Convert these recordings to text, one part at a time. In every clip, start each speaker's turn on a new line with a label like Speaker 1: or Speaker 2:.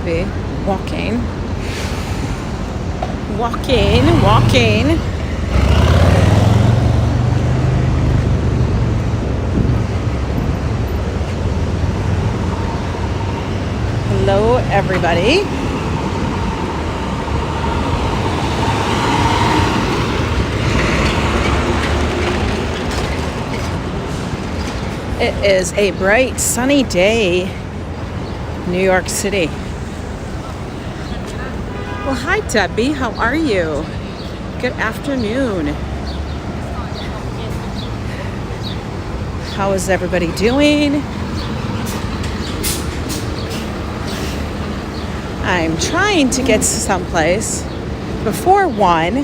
Speaker 1: to be walking. Walking. Hello, everybody. It is a bright, sunny day, New York City. Well, hi, Debbie. How are you? Good afternoon. How is everybody doing? I'm trying to get to someplace before 1,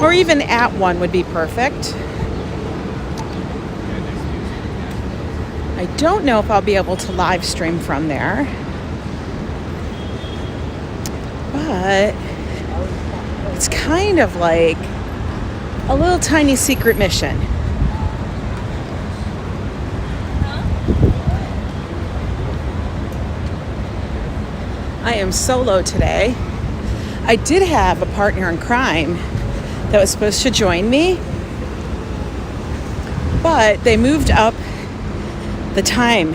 Speaker 1: or even at 1 would be perfect. I don't know if I'll be able to live stream from there, but it's kind of like a little tiny secret mission. I am solo today. I did have a partner in crime that was supposed to join me, but they moved up the time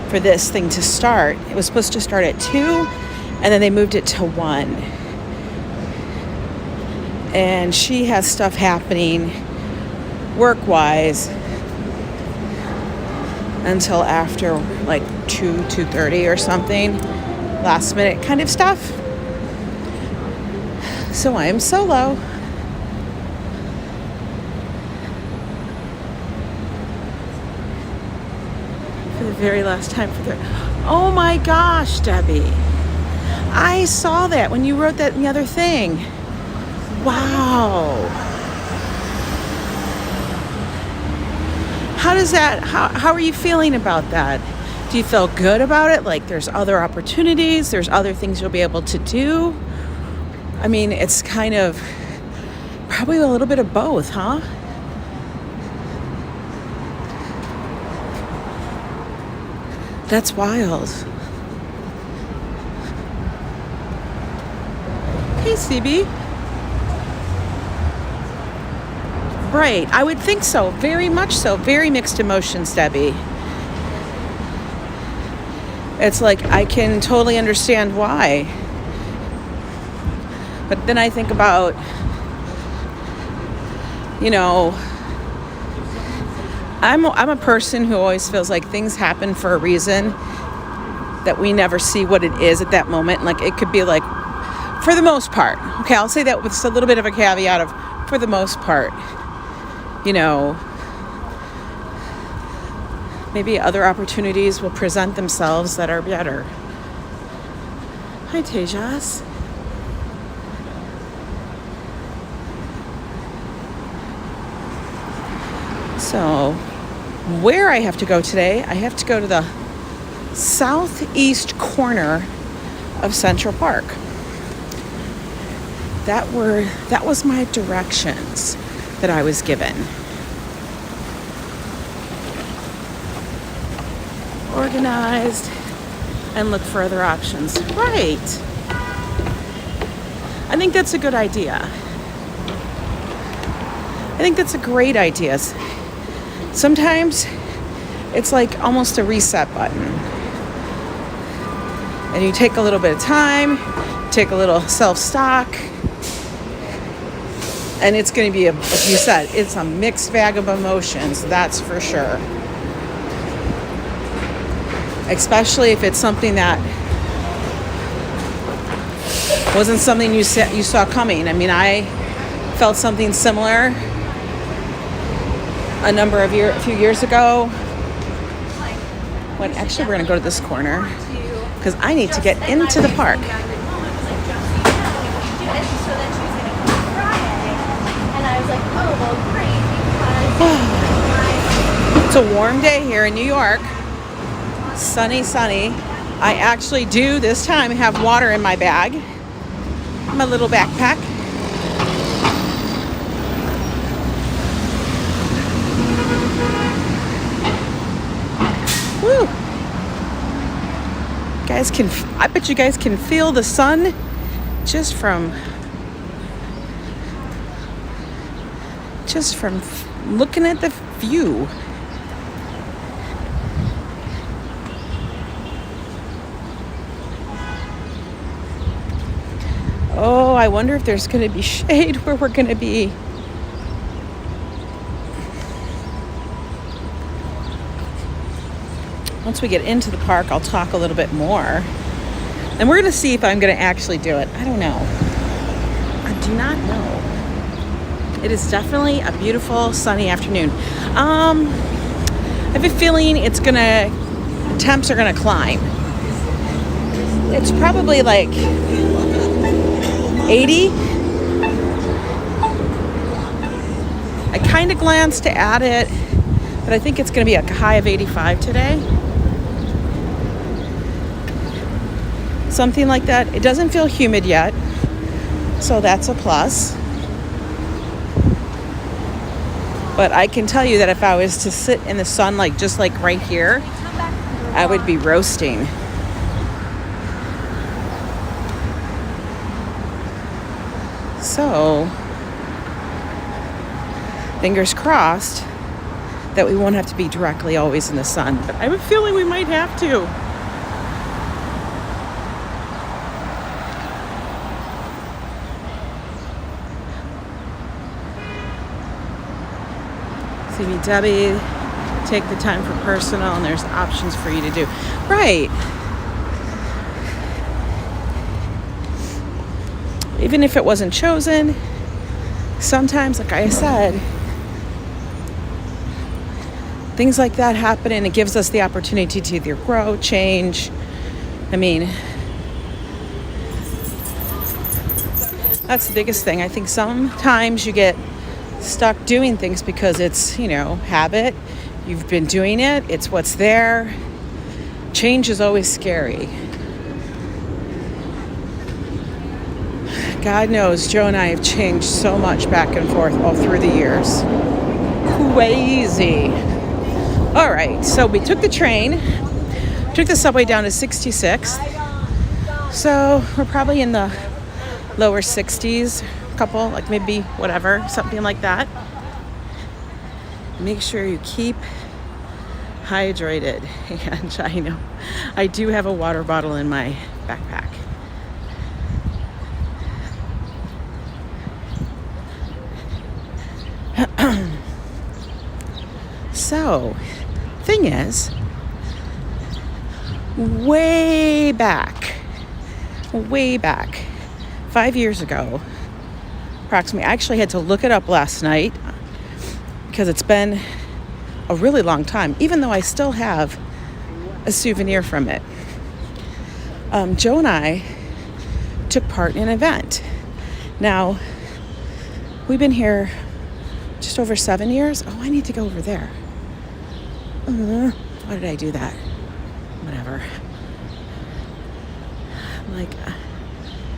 Speaker 1: for this thing to start. It was supposed to start at 2, and then they moved it to 1. And she has stuff happening work-wise until after like 2:30 or something. Last minute kind of stuff. So I am solo. For the very last time oh my gosh, Debbie. I saw that when you wrote that in the other thing. Wow. How are you feeling about that? Do you feel good about it? Like there's other opportunities, there's other things you'll be able to do? I mean, it's kind of probably a little bit of both, huh? That's wild. Hey, CB. Right, I would think so. Very much so. Very mixed emotions, Debbie. It's like I can totally understand why. But then I think about, I'm a person who always feels like things happen for a reason, that we never see what it is at that moment. Like it could be like, for the most part. Okay, I'll say that with a little bit of a caveat of for the most part. Maybe other opportunities will present themselves that are better. Hi, Tejas. So, where I have to go today, I have to go to the southeast corner of Central Park. That was my directions that I was given. Organized and look for other options. Right. I think that's a good idea. I think that's a great idea. Sometimes it's like almost a reset button. And you take a little bit of time, take a little self-stock, and it's going to be, like you said, it's a mixed bag of emotions, that's for sure. Especially if it's something that wasn't something you saw coming. I mean, I felt something similar a few years ago. When actually we're going to go to this corner because I need to get into the park. It's a warm day here in New York. Sunny. I actually do this time have water in my bag, my little backpack. Woo! I bet you guys can feel the sun just from looking at the view. Oh, I wonder if there's going to be shade where we're going to be. Once we get into the park, I'll talk a little bit more. And we're going to see if I'm going to actually do it. I don't know. I do not know. It is definitely a beautiful sunny afternoon. I have a feeling the temps are going to climb. It's probably like 80. I kind of glanced at it, but I think it's going to be a high of 85 today. Something like that. It doesn't feel humid yet, so that's a plus. But I can tell you that if I was to sit in the sun, just like right here, I would be roasting. So, fingers crossed that we won't have to be directly always in the sun. But I have a feeling we might have to. CB Debbie, take the time for personal, and there's options for you to do. Right. Even if it wasn't chosen, sometimes, like I said, things like that happen, and it gives us the opportunity to either grow, change. I mean, that's the biggest thing. I think sometimes you get stuck doing things because it's, habit. You've been doing it. It's what's there. Change is always scary. God knows Joe and I have changed so much back and forth all through the years. Crazy. All right, so we took the train, took the subway down to 66th. So we're probably in the lower 60s, couple, maybe whatever, something like that. Make sure you keep hydrated. And I know I do have a water bottle in my backpack. So, thing is, way back, 5 years ago, approximately. I actually had to look it up last night because it's been a really long time, even though I still have a souvenir from it. Joe and I took part in an event. Now, we've been here just over 7 years. Oh, I need to go over there. Why did I do that? Whatever.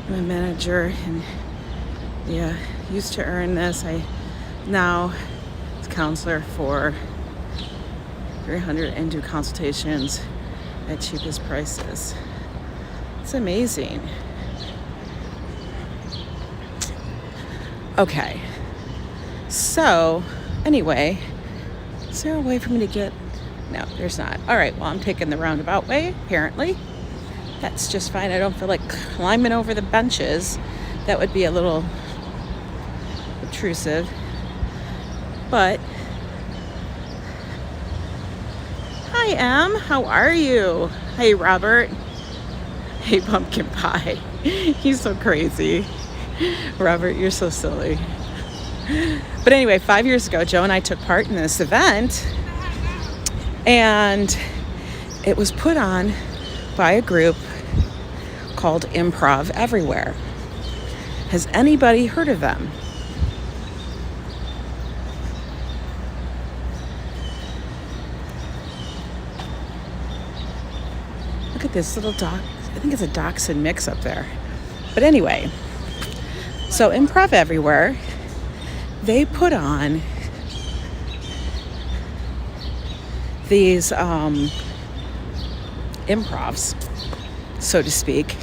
Speaker 1: I'm a manager and used to earn this. I now is a counselor for 300 and do consultations at cheapest prices. It's amazing. Okay. So, anyway, is there a way for me to get... No, there's not. All right, well, I'm taking the roundabout way, apparently. That's just fine. I don't feel like climbing over the benches. That would be a little obtrusive. But, hi, Em. How are you? Hey, Robert. Hey, Pumpkin Pie. He's so crazy. Robert, you're so silly. But anyway, 5 years ago, Joe and I took part in this event. And it was put on by a group called Improv Everywhere. Has anybody heard of them? Look at this little I think it's a dachshund mix up there. But anyway, so Improv Everywhere, they put on these improvs so to speak,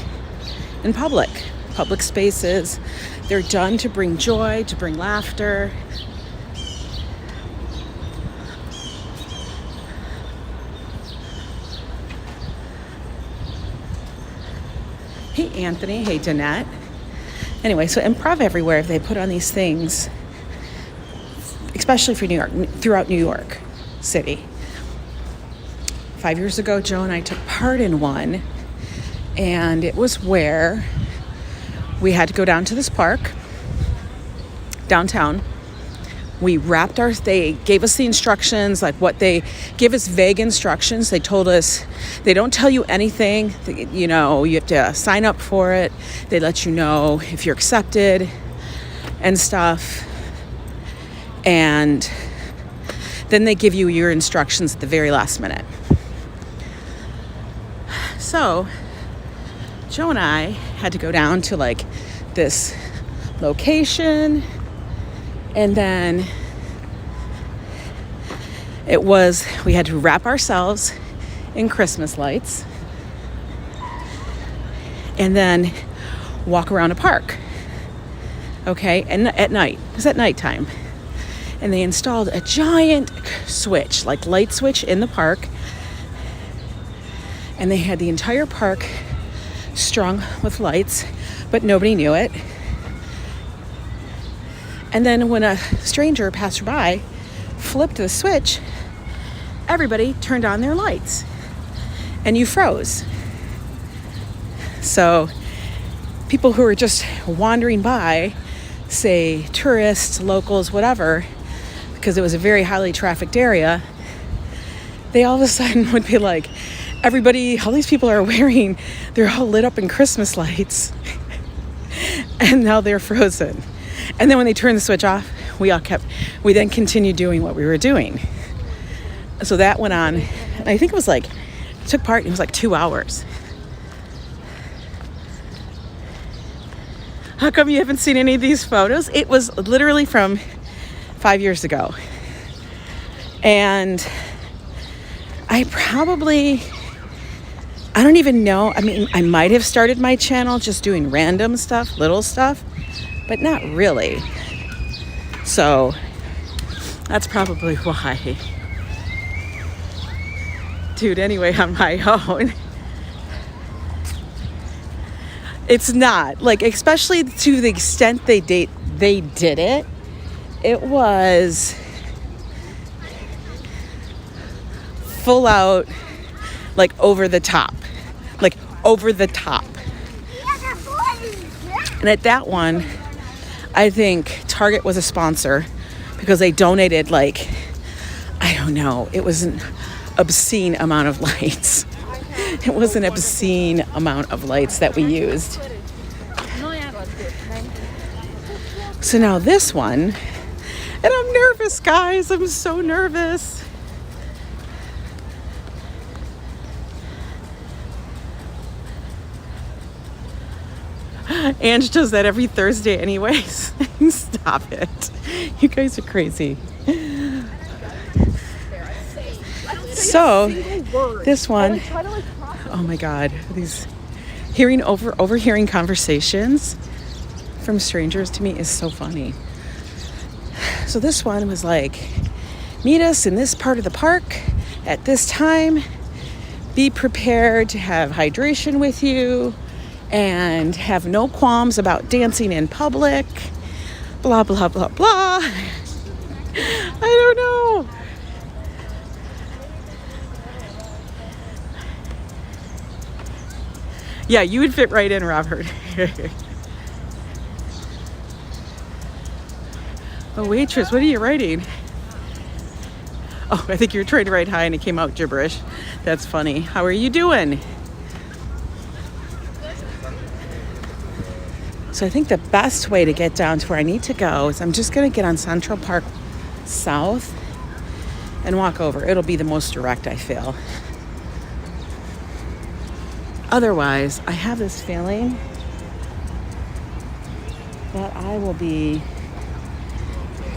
Speaker 1: in public spaces. They're done to bring joy, to bring laughter. Hey, Anthony. Hey, Danette. Anyway, so improv everywhere, they put on these things, especially for New York, throughout New York City. 5 years ago, Joe and I took part in one, and it was where we had to go down to this park, downtown. They gave us the instructions, like what they give us, vague instructions. They told us, they don't tell you anything, you know, you have to sign up for it. They let you know if you're accepted and stuff. And then they give you your instructions at the very last minute. So Joe and I had to go down to like this location, and then we had to wrap ourselves in Christmas lights and then walk around a park. Okay, and at night, it was at nighttime. And they installed a giant switch, like light switch in the park. And they had the entire park strung with lights, but nobody knew it. And then when a stranger, passerby, flipped the switch, everybody turned on their lights and you froze. So people who were just wandering by, say tourists, locals, whatever, because it was a very highly trafficked area, they all of a sudden would be like, everybody, all these people are wearing, they're all lit up in Christmas lights and now they're frozen. And then when they turned the switch off, we then continued doing what we were doing. So that went on, and I think it was like, took part, it was like 2 hours. How come you haven't seen any of these photos? It was literally from 5 years ago. And I don't even know. I mean, I might have started my channel just doing random stuff, little stuff, but not really. So that's probably why. Dude, anyway, on my own. It's not. Like, especially to the extent they did it, it was full out, like over the top. Like over the top. And at that one, I think Target was a sponsor because they donated, like, I don't know, it was an obscene amount of lights. It was an obscene amount of lights that we used. So now this one, and I'm nervous, guys. I'm so nervous. Ange does that every Thursday anyways. Stop it. You guys are crazy. So this one, oh my God, these overhearing conversations from strangers to me is so funny. So this one was like, meet us in this part of the park at this time. Be prepared to have hydration with you and have no qualms about dancing in public. Blah, blah, blah, blah. I don't know. Yeah, you would fit right in, Robert. Oh, waitress, what are you writing? Oh, I think you were trying to write hi and it came out gibberish. That's funny. How are you doing? So I think the best way to get down to where I need to go is I'm just going to get on Central Park South and walk over. It'll be the most direct, I feel. Otherwise, I have this feeling that I will be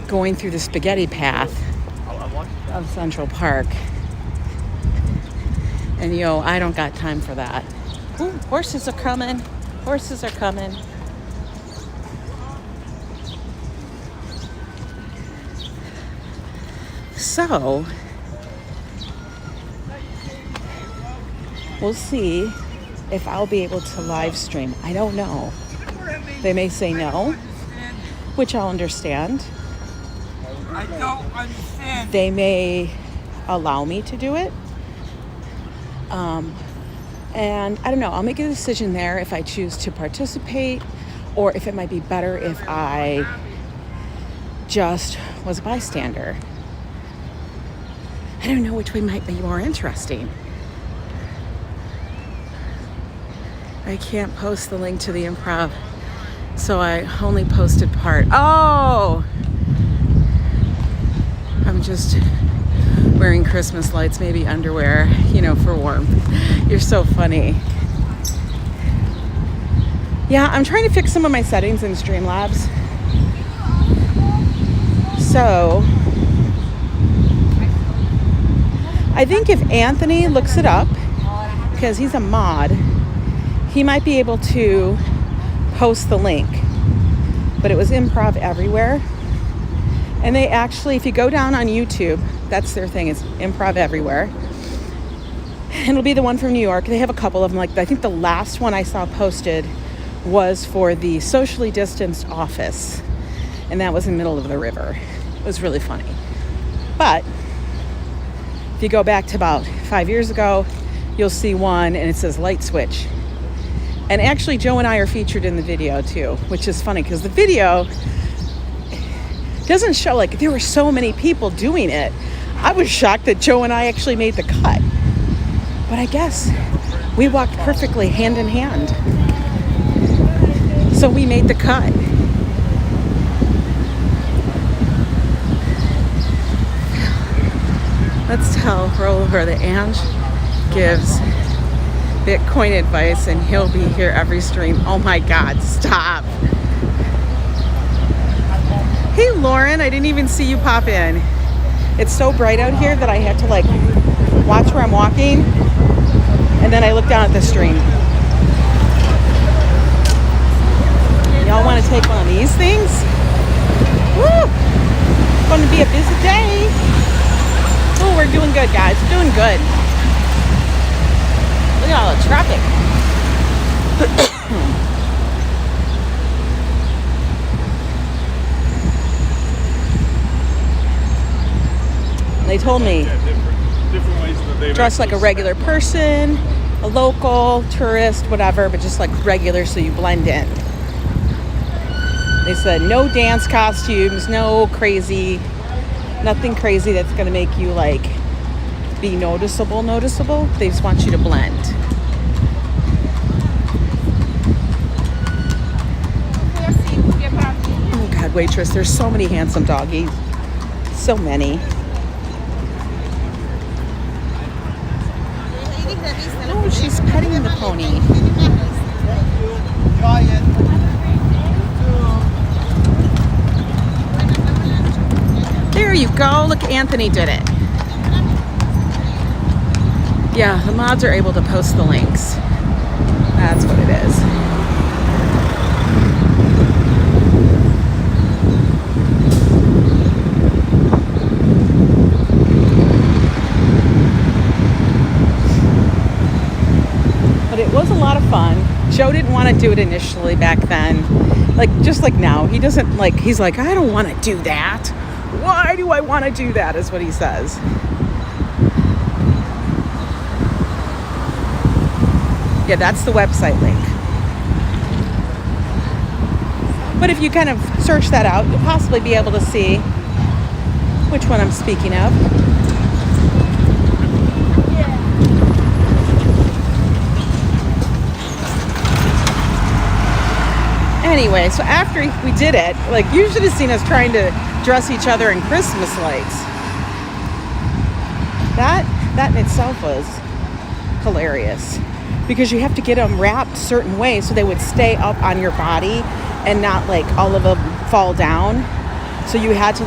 Speaker 1: going through the spaghetti path of Central Park. And I don't got time for that. Ooh, horses are coming. Horses are coming. So, we'll see if I'll be able to live stream. I don't know. They may say no, which I'll understand.
Speaker 2: I don't understand.
Speaker 1: They may allow me to do it. And I don't know. I'll make a decision there if I choose to participate or if it might be better if I just was a bystander. I don't know which way might be more interesting. I can't post the link to the improv, so I only posted part. Oh! I'm just wearing Christmas lights, maybe underwear, for warmth. You're so funny. Yeah, I'm trying to fix some of my settings in Streamlabs. So, I think if Anthony looks it up, because he's a mod, he might be able to post the link. But it was Improv Everywhere. And they actually, if you go down on YouTube, that's their thing, it's Improv Everywhere. And it'll be the one from New York. They have a couple of them. Like, I think the last one I saw posted was for the socially distanced office. And that was in the middle of the river. It was really funny. But if you go back to about 5 years ago, you'll see one and it says light switch. And actually, Joe and I are featured in the video too, which is funny because the video doesn't show, like, there were so many people doing it. I was shocked that Joe and I actually made the cut. But I guess we walked perfectly hand in hand. So we made the cut. Let's tell Rollover that Ange gives Bitcoin advice and he'll be here every stream. Oh my God, stop. Hey Lauren, I didn't even see you pop in. It's so bright out here that I had to watch where I'm walking, and then I look down at the stream. Y'all want to take one of these things? Woo! It's going to be a busy day. Oh, we're doing good, guys. We're doing good. Look at all the traffic. They told me,
Speaker 2: different ways that they've
Speaker 1: dress like a regular person, a local, tourist, whatever, but just like regular so you blend in. They said no dance costumes, no crazy, nothing crazy that's going to make you be noticeable. They just want you to blend. Oh God, waitress, there's so many handsome doggies. So many. Oh, she's petting the pony. There you go. Look, Anthony did it. Yeah, the mods are able to post the links. That's what it is. It was a lot of fun. Joe didn't want to do it initially back then. Just like now. He doesn't he's like, I don't want to do that. Why do I want to do that, is what he says. Yeah, that's the website link. But if you kind of search that out, you'll possibly be able to see which one I'm speaking of. Anyway, so after we did it, you should have seen us trying to dress each other in Christmas lights. That in itself was hilarious because you have to get them wrapped certain ways so they would stay up on your body and not all of them fall down. So you had to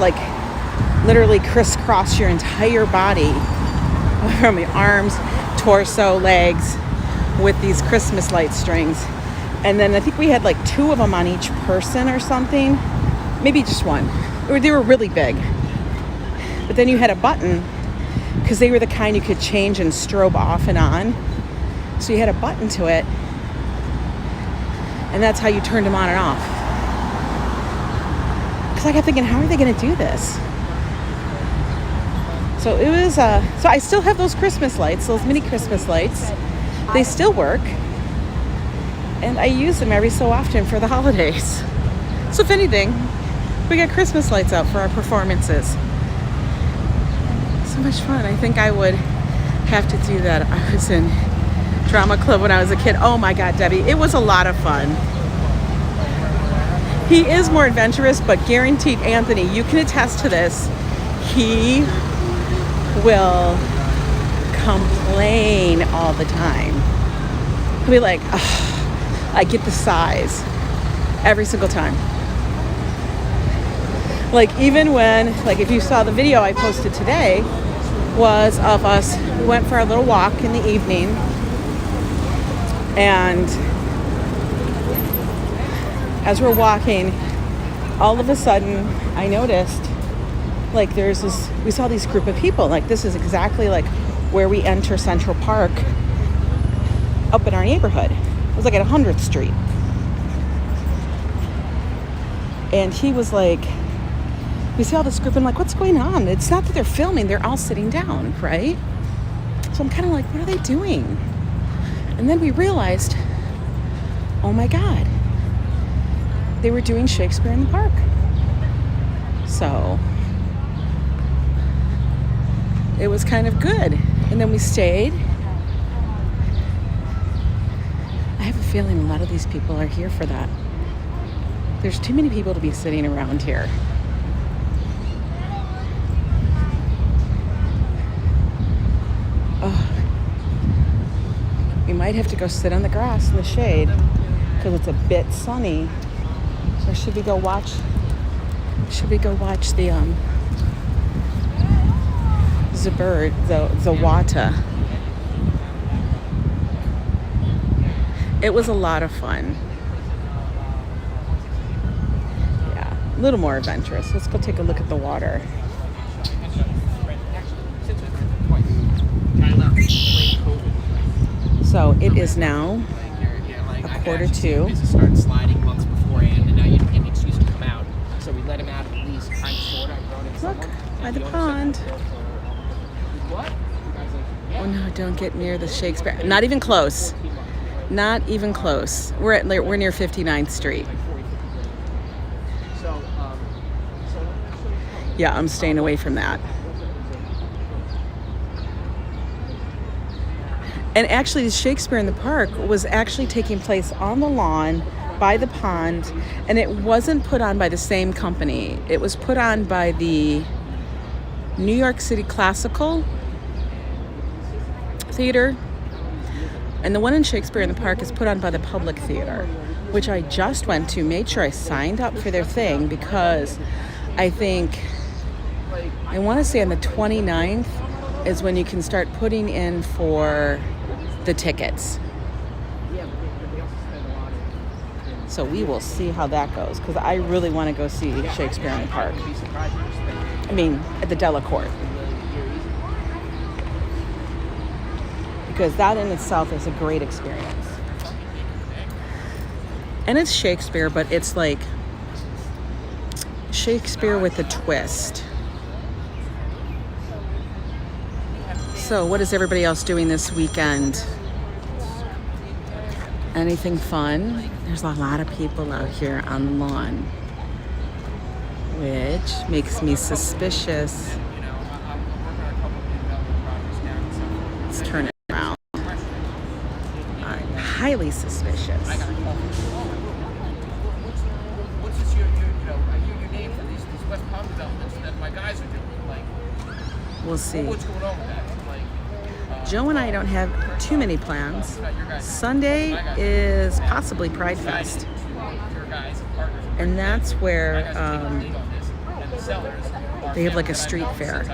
Speaker 1: literally crisscross your entire body from your arms, torso, legs, with these Christmas light strings. And then I think we had like 2 of them on each person or something. Maybe just 1. Or they were really big. But then you had a button, because they were the kind you could change and strobe off and on. So you had a button to it. And that's how you turned them on and off. Because I kept thinking, how are they going to do this? So it was, so I still have those Christmas lights, those mini Christmas lights. They still work. And I use them every so often for the holidays. So if anything, we got Christmas lights out for our performances. So much fun. I think I would have to do that. I was in drama club when I was a kid. Oh my God, Debbie, it was a lot of fun. He is more adventurous, but guaranteed, Anthony, you can attest to this. He will complain all the time. He'll be like, oh, I get the size every single time. Like even when, like if you saw the video I posted today, was of us, we went for a little walk in the evening, and as we're walking, all of a sudden I noticed like there's this, we saw these group of people, like this is exactly like where we enter Central Park up in our neighborhood. It was like at 100th Street. And he was like, we see all this group and like, what's going on? It's not that they're filming, they're all sitting down, right? So I'm kind of like, what are they doing? And then we realized, oh my God, they were doing Shakespeare in the Park. So it was kind of good. And then we stayed. I have a feeling a lot of these people are here for that. There's too many people to be sitting around here. Oh. We might have to go sit on the grass in the shade because it's a bit sunny. Or should we go watch? Should we go watch the bird, the wata? It was a lot of fun. Yeah, a little more adventurous. Let's go take a look at the water. So it is now 1:45.
Speaker 3: Started sliding months beforehand, and now you didn't get an excuse to come out. So we let him out at least, kind of, sort of.
Speaker 1: Look, by the pond.
Speaker 3: What?
Speaker 1: Oh no, don't get near the Shakespeare. Not even close. Not even close. We're near 59th Street. Yeah, I'm staying away from that. And actually, Shakespeare in the Park was actually taking place on the lawn by the pond, and it wasn't put on by the same company. It was put on by the New York City Classical Theater, and the one in Shakespeare in the Park is put on by the Public Theater, which I just went to, made sure I signed up for their thing, because I think, I want to say on the 29th is when you can start putting in for the tickets. So we will see how that goes, because I really want to go see Shakespeare in the Park. I mean, at the Delacorte. Because that in itself is a great experience. And it's Shakespeare, but it's like Shakespeare with a twist. So what is everybody else doing this weekend? Anything fun? There's a lot of people out here on the lawn, which makes me suspicious. Let's turn it around. I'm highly suspicious.
Speaker 3: What's this your name for these West Palm developments that my guys are doing? Like,
Speaker 1: We'll see.
Speaker 3: what's going on with that?
Speaker 1: Joe and I don't have too many plans. Sunday is possibly Pride Fest. And that's where They have like a street fair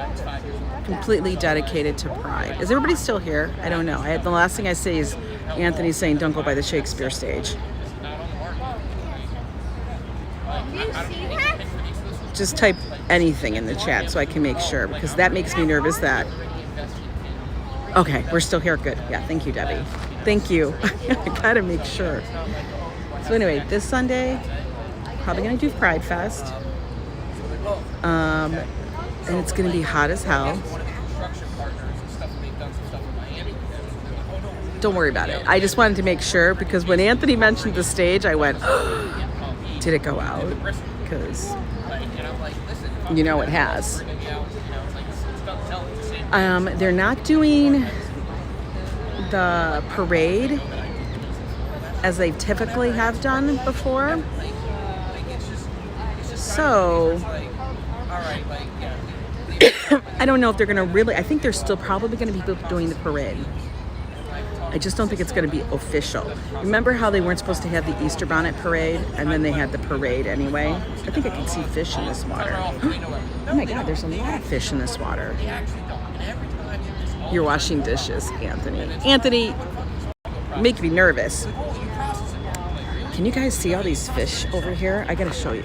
Speaker 1: completely dedicated to Pride. Is everybody still here? I don't know. The last thing I see is Anthony saying, "Don't go by the Shakespeare stage." Just type anything in the chat so I can make sure, because that makes me nervous that... Okay, we're still here. Good. Yeah, thank you, Debbie. Thank you. I gotta make sure. So anyway, this Sunday, probably gonna do Pride Fest. And it's gonna be hot as hell. Don't worry about it. I just wanted to make sure, because when Anthony mentioned the stage, I went, did it go out? Because you know it has. They're not doing the parade as they typically have done before. So I don't know if they're going to really, I think there's still probably going to be people doing the parade. I just don't think it's going to be official. Remember how they weren't supposed to have the Easter bonnet parade, and then they had the parade anyway? I think I can see fish in this water. Oh my God, there's a lot of fish in this water. You're washing dishes, Anthony. Anthony, make me nervous. Can you guys see all these fish over here? I gotta show you.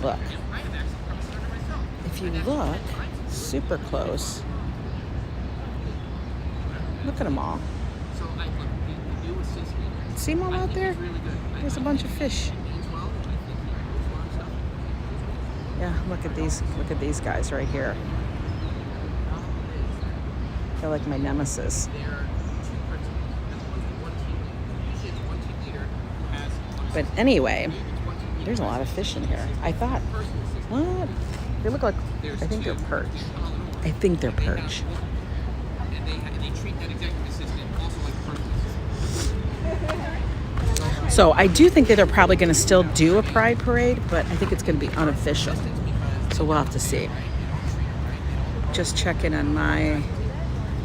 Speaker 1: Look. If you look super close, look at them all. See them all out there? There's a bunch of fish. Yeah, look at these guys right here. They're like my nemesis. But anyway, there's a lot of fish in here. I thought, what? They look like, I think they're perch. I think they're perch. So I do think that they're probably going to still do a Pride parade, but I think it's going to be unofficial. So we'll have to see. Just checking on my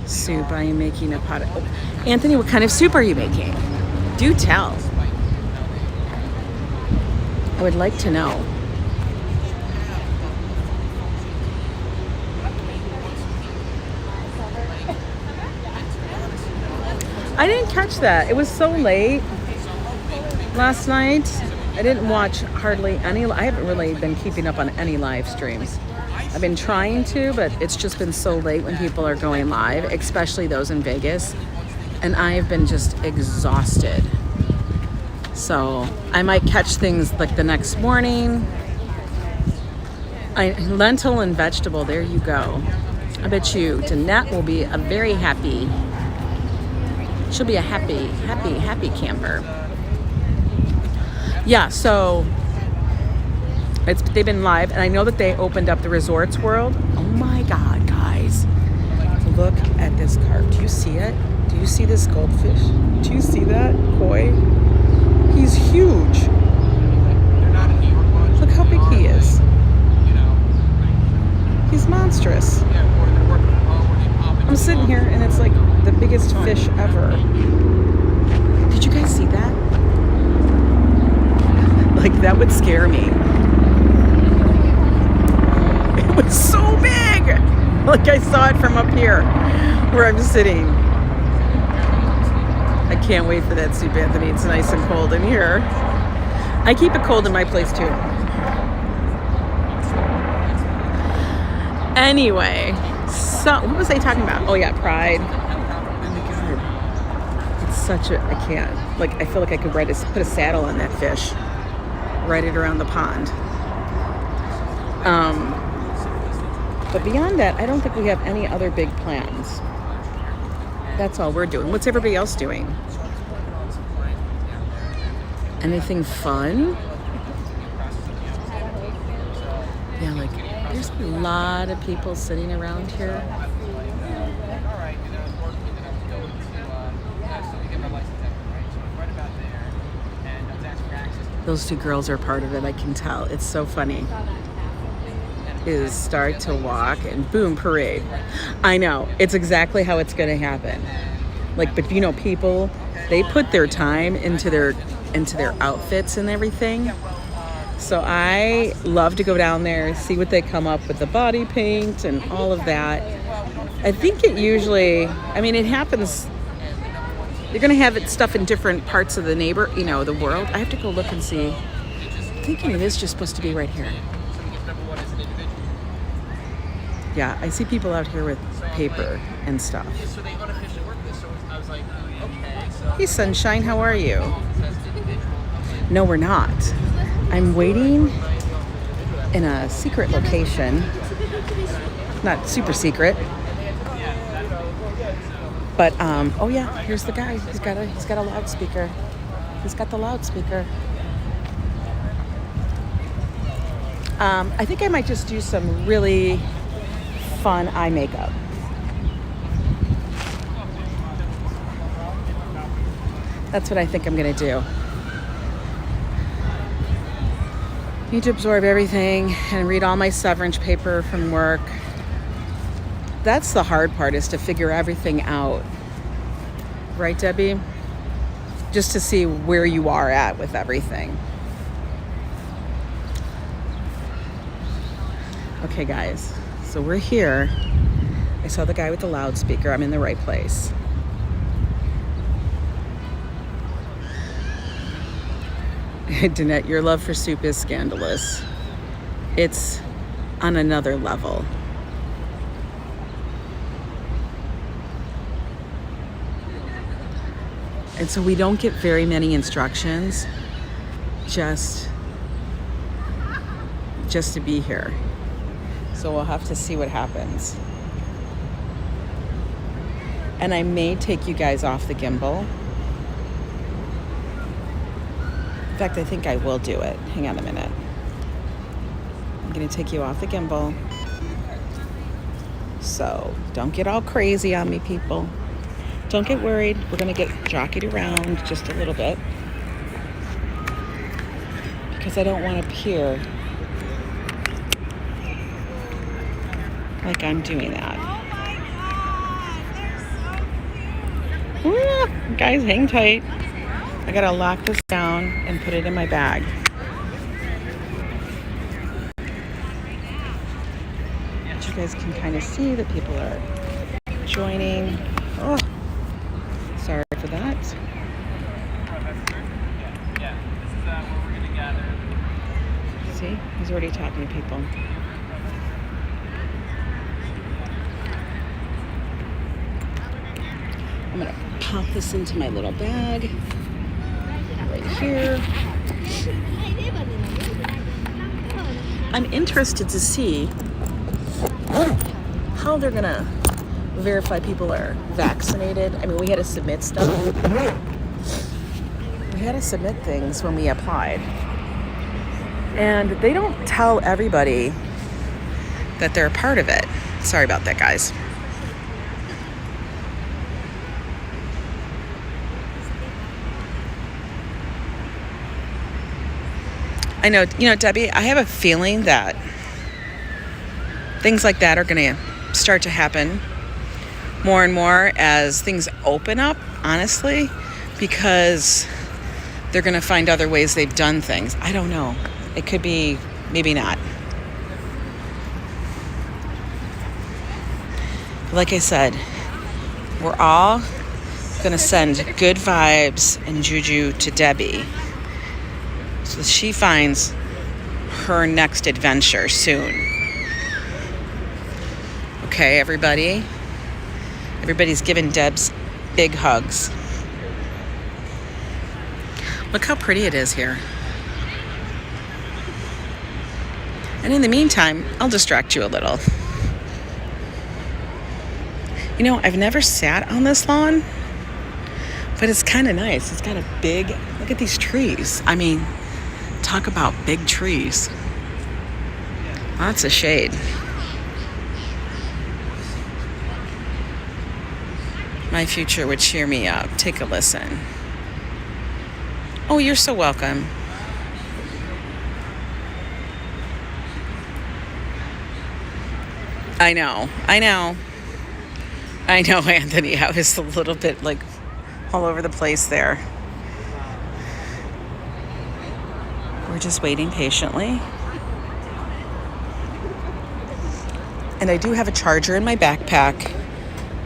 Speaker 1: soup. I am making a pot of... Oh. Anthony, what kind of soup are you making? Do tell. I would like to know. I didn't catch that. It was so late last night. I didn't watch hardly any. I haven't really been keeping up on any live streams. I've been trying to, but it's just been so late when people are going live, especially those in Vegas. And I've been just exhausted. So I might catch things like the next morning. Lentil and vegetable, there you go. I bet you Danette will be a very happy. She'll be a happy camper. Yeah, so they've been live, and I know that they opened up the Resorts World. Oh my God, guys. Look at this carp. Do you see it? Do you see this goldfish? Do you see that koi? He's huge. Look how big he is. He's monstrous. I'm sitting here and it's like the biggest fish ever. Did you guys see that? Like, that would scare me. It was so big! Like, I saw it from up here where I'm sitting. I can't wait for that soup, Anthony. It's nice and cold in here. I keep it cold in my place too. Anyway, so what was I talking about? Oh yeah, Pride. Oh my God. It's such a, I can't. Like, I feel like I could put a saddle on that fish. Ride it around the pond. But beyond that, I don't think we have any other big plans. That's all we're doing. What's everybody else doing? Anything fun? Yeah, like, there's a lot of people sitting around here. Those two girls are part of it, I can tell. It's so funny. Is start to walk and boom, parade. I know, it's exactly how it's gonna happen. Like, but you know, people, they put their time into into their outfits and everything. So I love to go down there, see what they come up with, the body paint and all of that. I think it usually, it happens. You're going to have stuff in different parts of the the world. I have to go look and see. I'm thinking it is just supposed to be right here. Yeah, I see people out here with paper and stuff. Hey, Sunshine, how are you? No, we're not. I'm waiting in a secret location. Not super secret. But, oh yeah, here's the guy. He's got a loudspeaker. He's got the loudspeaker. I think I might just do some really fun eye makeup. That's what I think I'm gonna do. Need to absorb everything and read all my severance paper from work. That's the hard part, is to figure everything out. Right, Debbie? Just to see where you are at with everything. Okay, guys. So we're here. I saw the guy with the loudspeaker. I'm in the right place. Danette, your love for soup is scandalous. It's on another level. And so we don't get very many instructions just to be here. So we'll have to see what happens. And I may take you guys off the gimbal. In fact, I think I will do it. Hang on a minute. I'm gonna take you off the gimbal. So don't get all crazy on me, people. Don't get worried. We're gonna get jockeyed around just a little bit, because I don't want to appear like I'm doing that. Guys, hang tight. I gotta lock this down and put it in my bag. But you guys can kind of see that people are joining. Oh, sorry for that. See, he's already talking to people. I'm gonna pop this into my little bag right here. I'm interested to see how they're gonna verify people are vaccinated. We had to submit stuff. We had to submit things when we applied. And they don't tell everybody that they're a part of it. Sorry about that, guys. I know, Debbie, I have a feeling that things like that are going to start to happen more and more as things open up, honestly, because they're going to find other ways they've done things. I don't know. It could be, maybe not. Like I said, we're all going to send good vibes and juju to Debbie, so she finds her next adventure soon. Okay, everybody? Everybody's giving Debs big hugs. Look how pretty it is here. And in the meantime, I'll distract you a little. I've never sat on this lawn, but it's kind of nice. It's got a big, look at these trees. Talk about big trees. Lots of shade. My future would cheer me up. Take a listen. Oh, you're so welcome. I know, Anthony. I was a little bit all over the place there. we're just waiting patiently. And I do have a charger in my backpack.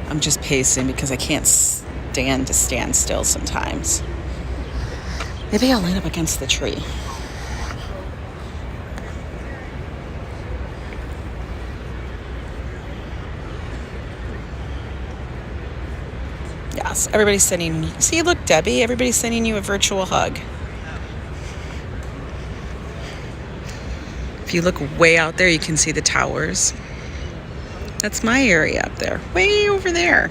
Speaker 1: I'm just pacing because I can't stand to stand still sometimes. Maybe I'll lean up against the tree. Yes, everybody's sending, see, look, Debbie, everybody's sending you a virtual hug. If you look way out there, you can see the towers. That's my area up there, way over there.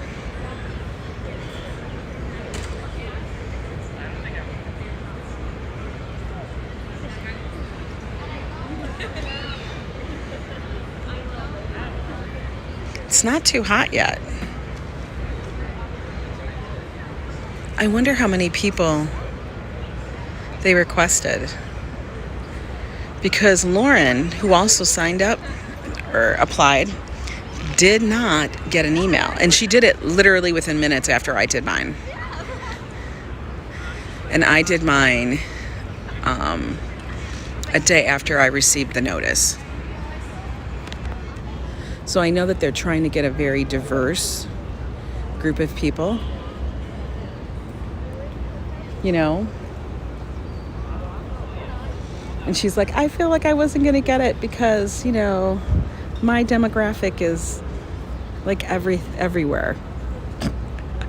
Speaker 1: It's not too hot yet. I wonder how many people they requested. Because Lauren, who also signed up or applied, did not get an email. And she did it literally within minutes after I did mine. And I did mine a day after I received the notice. So I know that they're trying to get a very diverse group of people. You know? And she's like, I feel like I wasn't going to get it because, you know, my demographic is like everywhere.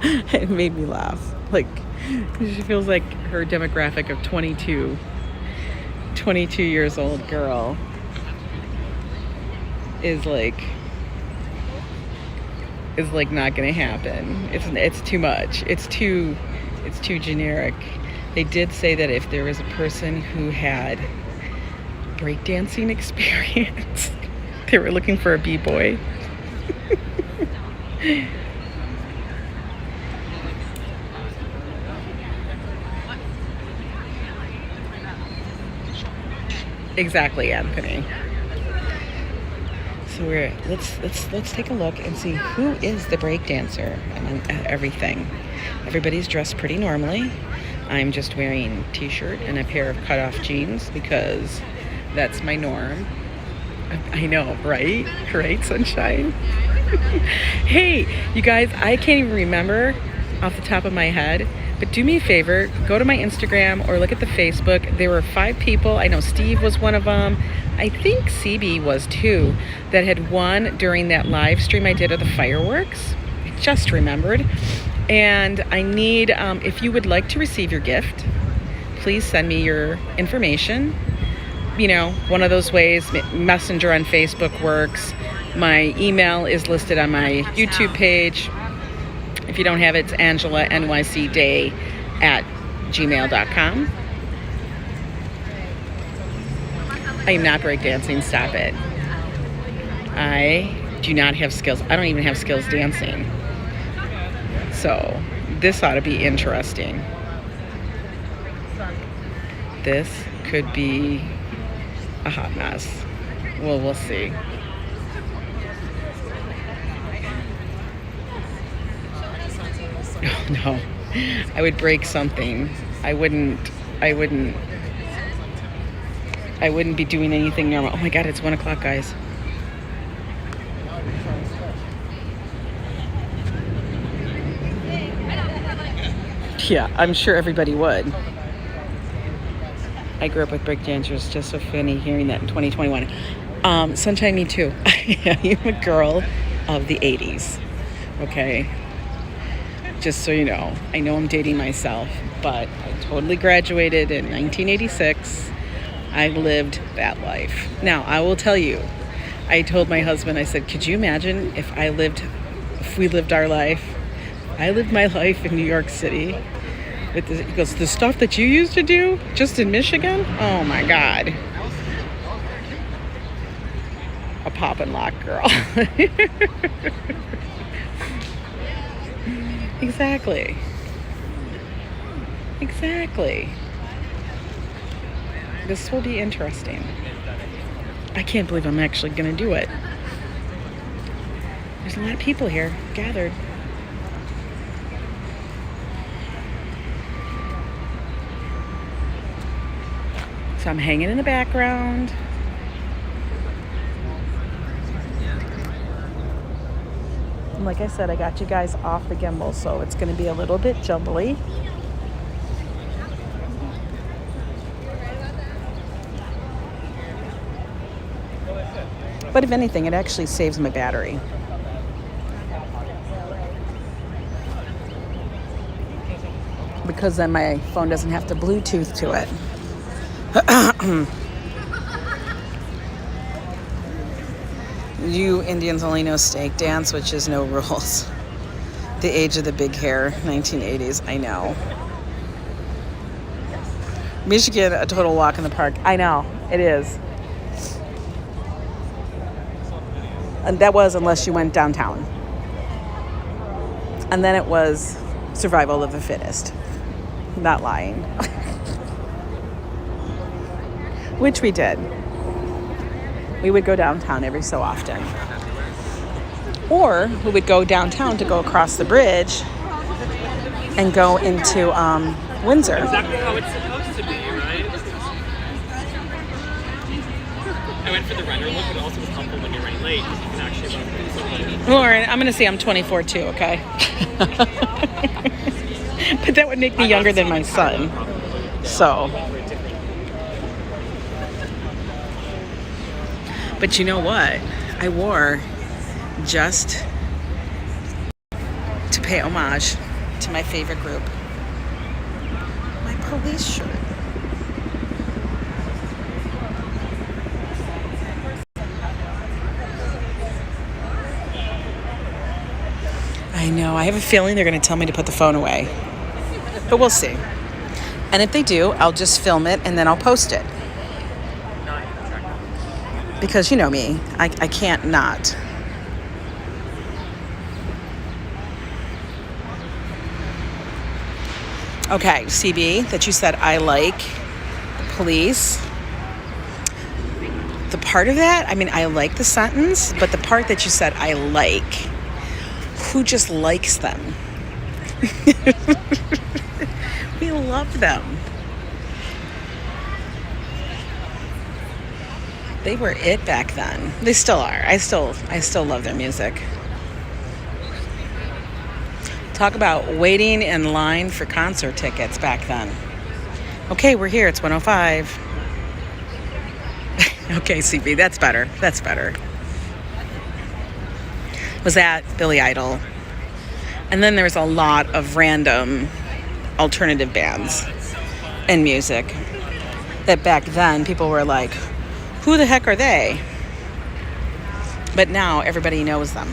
Speaker 1: It made me laugh. Like, she feels like her demographic of 22 years old girl is like not going to happen. It's too much. It's too generic. They did say that if there was a person who had breakdancing experience, they were looking for a b-boy. Exactly, Anthony. So let's take a look and see who is the breakdancer and everything. Everybody's dressed pretty normally. I'm just wearing a t-shirt and a pair of cutoff jeans because that's my norm. I know, right? Right, sunshine? Hey, you guys, I can't even remember off the top of my head, but do me a favor, go to my Instagram or look at the Facebook. There were 5 people. I know Steve was one of them. I think CB was too, that had won during that live stream I did of the fireworks. I just remembered. And I need, if you would like to receive your gift, please send me your information. You know, one of those ways, Messenger on Facebook works. My email is listed on my YouTube page. If you don't have it, it's Angela NYC Day at gmail.com. I am not breakdancing, stop it. I do not have skills. I don't even have skills dancing. So this ought to be interesting. This could be a hot mess. Well, we'll see. Oh, no, I would break something. I wouldn't be doing anything normal. Oh my God, it's 1 o'clock, guys. Yeah, I'm sure everybody would. I grew up with breakdancers, just so funny hearing that in 2021. Sunshine, me too. I am a girl of the 80s, okay? Just so you know. I know I'm dating myself, but I totally graduated in 1986. I lived that life. Now, I will tell you, I told my husband, I said, could you imagine if we lived our life? I lived my life in New York City. He goes, the stuff that you used to do just in Michigan? Oh my God. A pop and lock girl. Exactly. This will be interesting. I can't believe I'm actually going to do it. There's a lot of people here gathered. So I'm hanging in the background. And like I said, I got you guys off the gimbal, so it's going to be a little bit jumbly. But if anything, it actually saves my battery. Because then my phone doesn't have to Bluetooth to it. You Indians only know steak dance, which is no rules. The age of the big hair, 1980s, I know. Michigan, a total walk in the park. I know, it is. And that was unless you went downtown. And then it was survival of the fittest. Not lying. Which we did. We would go downtown every so often. Or we would go downtown to go across the bridge and go into Windsor.
Speaker 3: Exactly how it's supposed to be, right? I went for the runner look, but it also was helpful when you're running late because you can actually run something.
Speaker 1: Lauren, I'm going to say I'm 24 too, okay? But that would make me younger than my son. So. But you know what? I wore just to pay homage to my favorite group. My police shirt. I know. I have a feeling they're going to tell me to put the phone away. But we'll see. And if they do, I'll just film it and then I'll post it. Because you know me, I can't not. Okay, CB, that you said I like the police. The part of that, I mean, I like the sentence, but the part that you said I like, who just likes them? We love them. They were it back then. They still are. I still love their music. Talk about waiting in line for concert tickets back then. Okay, we're here. It's 1:05. Okay, CB, that's better. That's better. Was that Billy Idol? And then there was a lot of random alternative bands and music that back then people were like, who the heck are they? But now everybody knows them.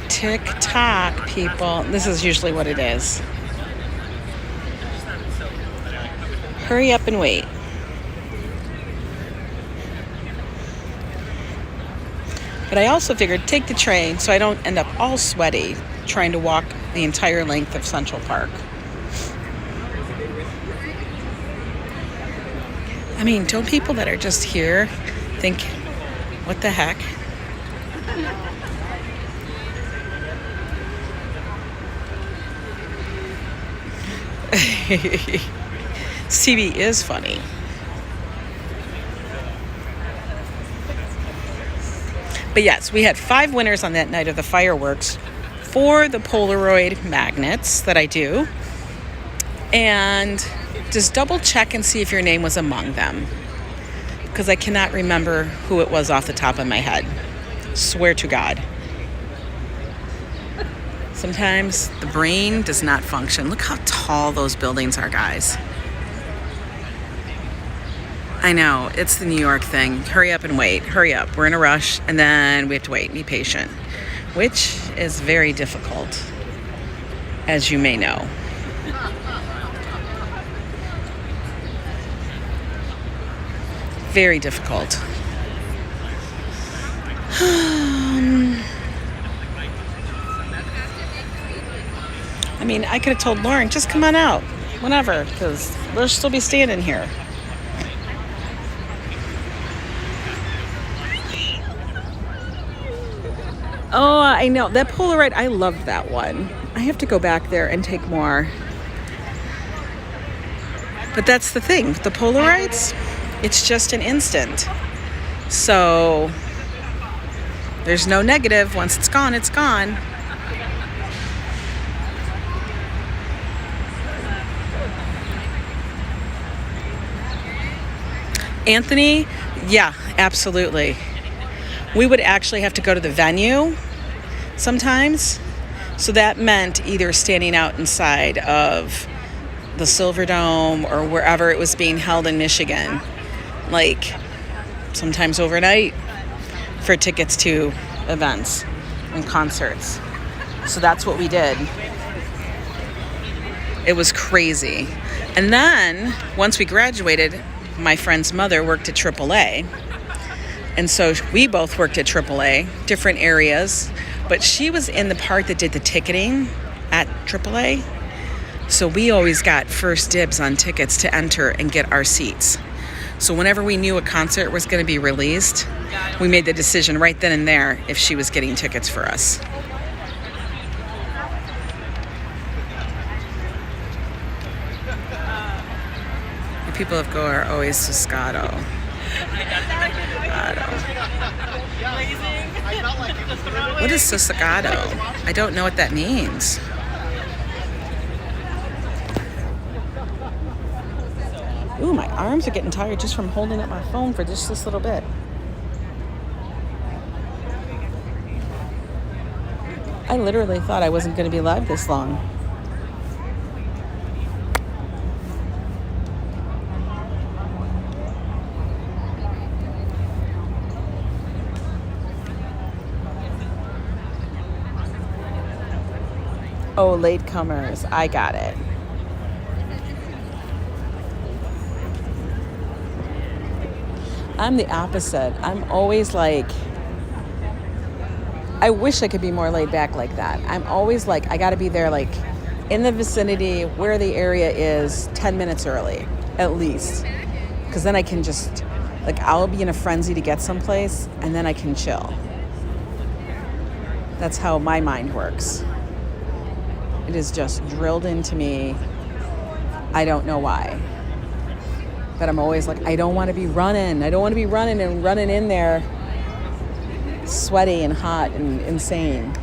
Speaker 1: TikTok, people. This is usually what it is. Hurry up and wait. But I also figured take the train so I don't end up all sweaty trying to walk the entire length of Central Park. I mean, don't people that are just here think, what the heck? CB is funny. But yes, we had 5 winners on that night of the fireworks for the Polaroid magnets that I do. And just double check and see if your name was among them. Because I cannot remember who it was off the top of my head. Swear to God. Sometimes the brain does not function. Look how tall those buildings are, guys. I know, it's the New York thing. Hurry up and wait. Hurry up. We're in a rush, and then we have to wait. Be patient, which is very difficult, as you may know. Very difficult. I mean, I could have told Lauren, just come on out, whenever, because we'll still be standing here. Oh, I know. That Polaroid, I love that one. I have to go back there and take more. But that's the thing. The Polaroids, it's just an instant. So there's no negative. Once it's gone, it's gone. Anthony, yeah, absolutely. We would actually have to go to the venue sometimes. So that meant either standing out inside of the Silverdome or wherever it was being held in Michigan, like sometimes overnight for tickets to events and concerts. So that's what we did. It was crazy. And then once we graduated, my friend's mother worked at AAA. And so we both worked at AAA, different areas, but she was in the part that did the ticketing at AAA. So we always got first dibs on tickets to enter and get our seats. So whenever we knew a concert was going to be released, we made the decision right then and there if she was getting tickets for us. The people of Goa are always Suscado. What is Suscado? I don't know what that means. Ooh, my arms are getting tired just from holding up my phone for just this little bit. I literally thought I wasn't going to be live this long. Oh, latecomers. I got it. I'm the opposite. I'm always like, I wish I could be more laid back like that. I'm always like, I got to be there like in the vicinity where the area is 10 minutes early, at least. Because then I can just, like, I'll be in a frenzy to get someplace and then I can chill. That's how my mind works. It is just drilled into me. I don't know why. But I'm always like, I don't want to be running. I don't want to be running in there sweaty and hot and insane.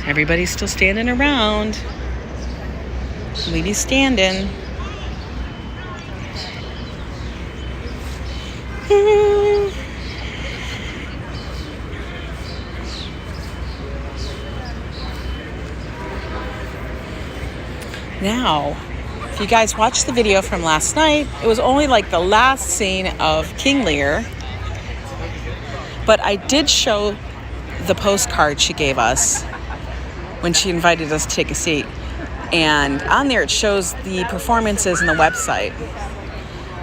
Speaker 1: Everybody's still standing around. We be standing. Now, if you guys watched the video from last night, it was only like the last scene of King Lear. But I did show the postcard she gave us when she invited us to take a seat. And on there it shows the performances on the website.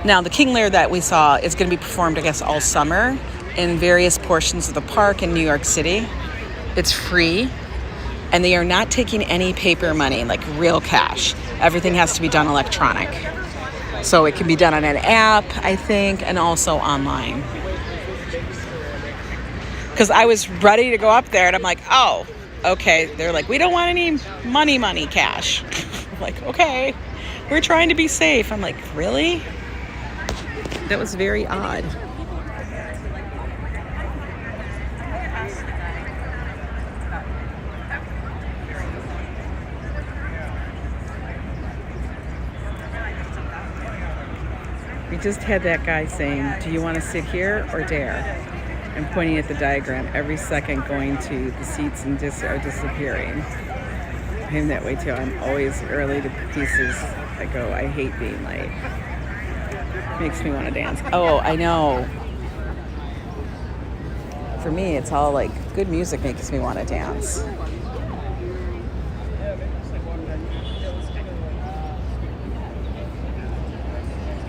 Speaker 1: Now, the King Lear that we saw is going to be performed, I guess, all summer in various portions of the park in New York City. It's free. And they are not taking any paper money, like real cash. Everything has to be done electronic. So it can be done on an app, I think, and also online. Because I was ready to go up there, and I'm like, oh, okay. They're like, we don't want any money, cash. I'm like, okay, we're trying to be safe. I'm like, really? That was very odd. We just had that guy saying, do you want to sit here or there? And pointing at the diagram, every second going to the seats and are disappearing. I'm that way too. I'm always early to pieces. I go, I hate being late. Makes me want to dance. Oh, I know. For me, it's all like good music makes me want to dance.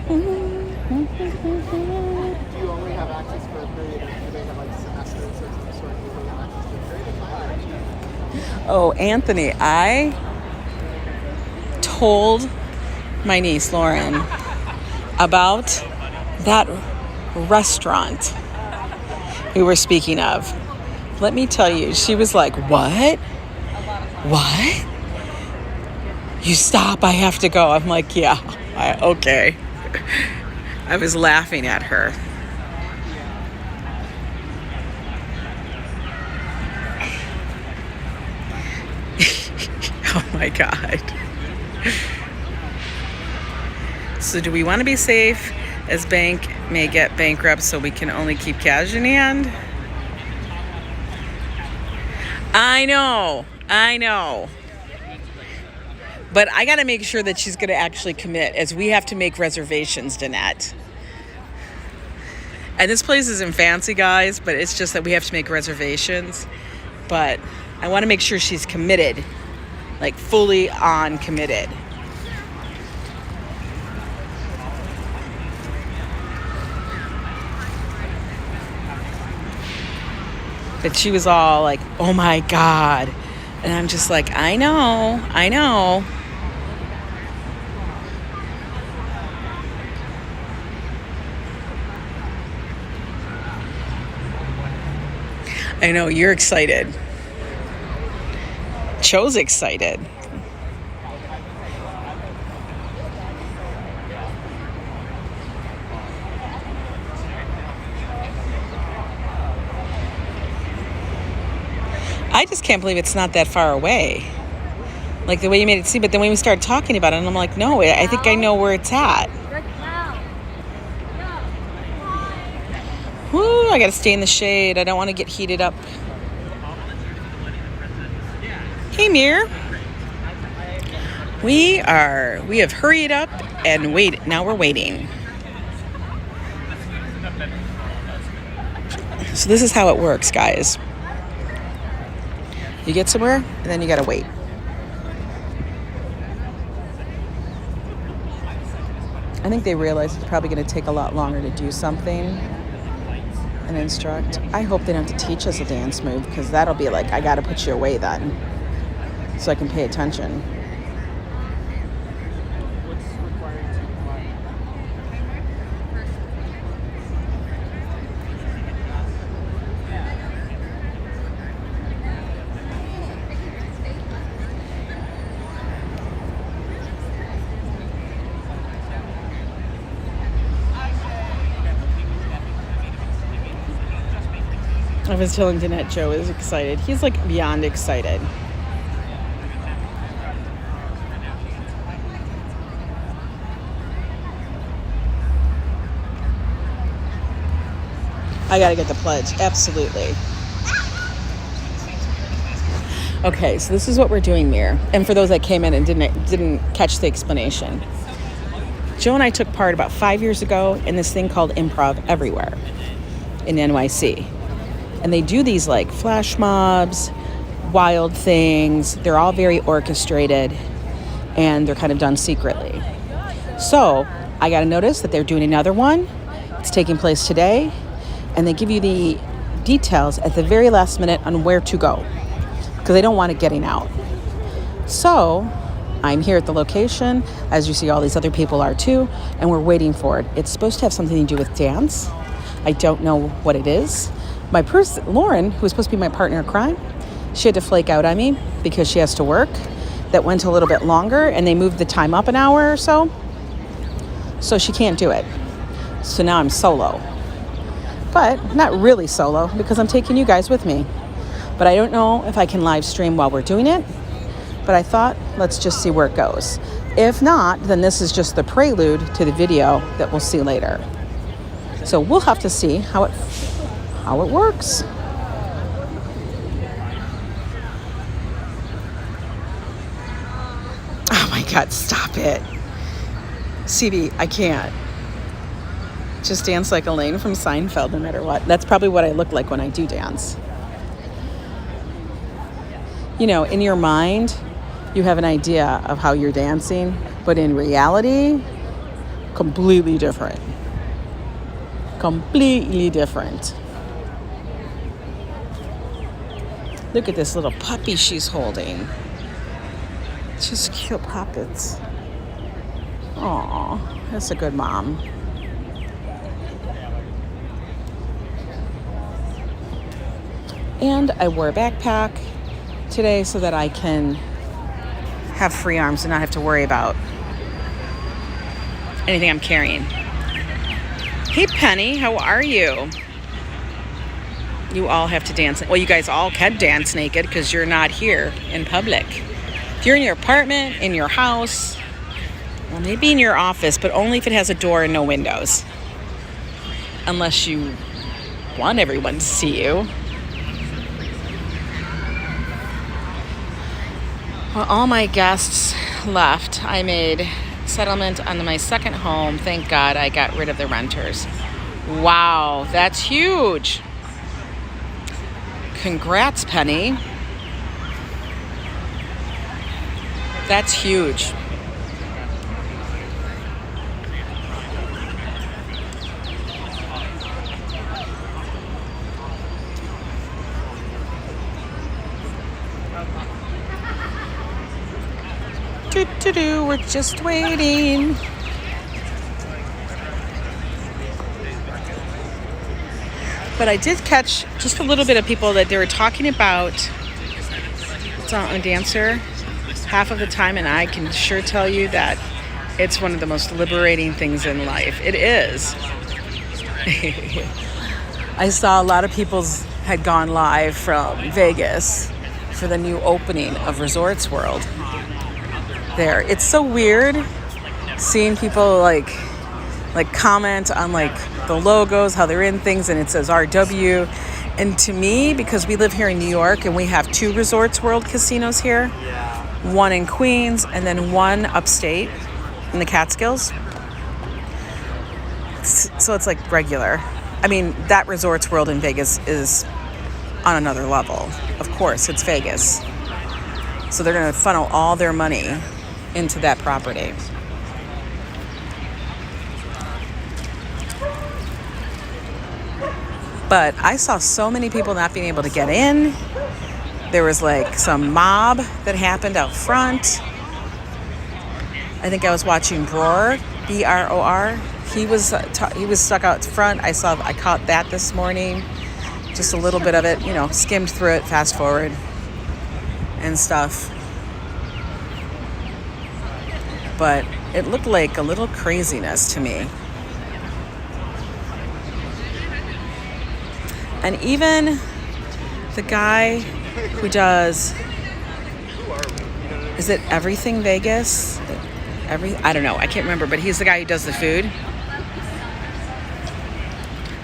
Speaker 4: Do you only have access for a period
Speaker 1: Oh, Anthony, I told my niece Lauren about that restaurant we were speaking of. Let me tell you, she was like, what? What? You stop, I have to go. I'm like, yeah, okay. I was laughing at her. Oh my God. So do we want to be safe as bank may get bankrupt so we can only keep cash in hand? I know. But I got to make sure that she's going to actually commit, as we have to make reservations, Danette. And this place isn't fancy, guys, but it's just that we have to make reservations. But I want to make sure she's committed, like fully on committed. But she was all like, oh my God. And I'm just like, I know. I know, you're excited. Cho's excited. I just can't believe it's not that far away. Like the way you made it seem, but then when we started talking about it, and I'm like, no, I think I know where it's at. Woo, I gotta stay in the shade. I don't want to get heated up. Hey, Mir. We have hurried up and wait. Now we're waiting. So this is how it works, guys. You get somewhere, and then you gotta wait. I think they realize it's probably gonna take a lot longer to do something and instruct. I hope they don't have to teach us a dance move, because that'll be like, I gotta put you away then, so I can pay attention. I was telling Danette Joe is excited. He's like beyond excited. I gotta get the pledge, absolutely. Okay, so this is what we're doing, Mir. And for those that came in and didn't catch the explanation, Joe and I took part about 5 years ago in this thing called Improv Everywhere in NYC. And they do these like flash mobs, wild things. They're all very orchestrated, and they're kind of done secretly. So I got a notice that they're doing another one. It's taking place today, and they give you the details at the very last minute on where to go, because they don't want it getting out. So I'm here at the location, as you see all these other people are too, and we're waiting for it. It's supposed to have something to do with dance. I don't know what it is. My person, Lauren, who was supposed to be my partner in crime, she had to flake out on me because she has to work. That went a little bit longer, and they moved the time up an hour or so. So she can't do it. So now I'm solo. But not really solo, because I'm taking you guys with me. But I don't know if I can live stream while we're doing it. But I thought, let's just see where it goes. If not, then this is just the prelude to the video that we'll see later. So we'll have to see how it works. Oh my God, stop it. CB, I can't. Just dance like Elaine from Seinfeld no matter what. That's probably what I look like when I do dance. You know, in your mind, you have an idea of how you're dancing, but in reality, completely different. Completely different. Look at this little puppy she's holding. Just cute puppets. Aw, that's a good mom. And I wore a backpack today so that I can have free arms and not have to worry about anything I'm carrying. Hey Penny, how are you? You all have to dance. Well, you guys all can dance naked because you're not here in public. If you're in your apartment, in your house, well, maybe in your office, but only if it has a door and no windows. Unless you want everyone to see you. Well, all my guests left. I made settlement on my second home. Thank God I got rid of the renters. Wow, that's huge. Congrats, Penny. That's huge. We're just waiting. But I did catch just a little bit of people that they were talking about it's not a dancer half of the time, and I can sure tell you that it's one of the most liberating things in life. It is. I saw a lot of people had gone live from Vegas for the new opening of Resorts World there. It's so weird seeing people like comment on like the logos, how they're in things, and it says RW. And to me, because we live here in New York and we have 2 Resorts World casinos here, one in Queens and then one upstate in the Catskills. So it's like regular. I mean, that Resorts World in Vegas is on another level. Of course, it's Vegas. So they're going to funnel all their money into that property. But I saw so many people not being able to get in. There was like some mob that happened out front. I think I was watching Bror, B-R-O-R. He was stuck out front. I caught that this morning. Just a little bit of it, skimmed through it, fast forward and stuff. But it looked like a little craziness to me. And even the guy who does, is it Everything Vegas? I don't know, I can't remember, but he's the guy who does the food.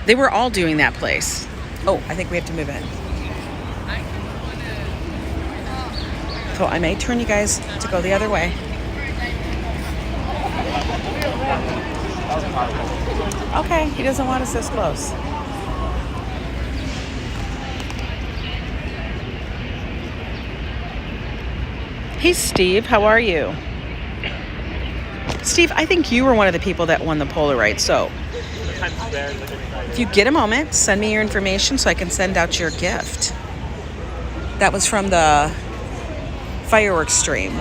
Speaker 1: They were all doing that place. Oh, I think we have to move in. So I may turn you guys to go the other way. Okay, he doesn't want us this close. Hey, Steve, how are you? Steve, I think you were one of the people that won the Polaroid. So if you get a moment, send me your information so I can send out your gift. That was from the fireworks stream.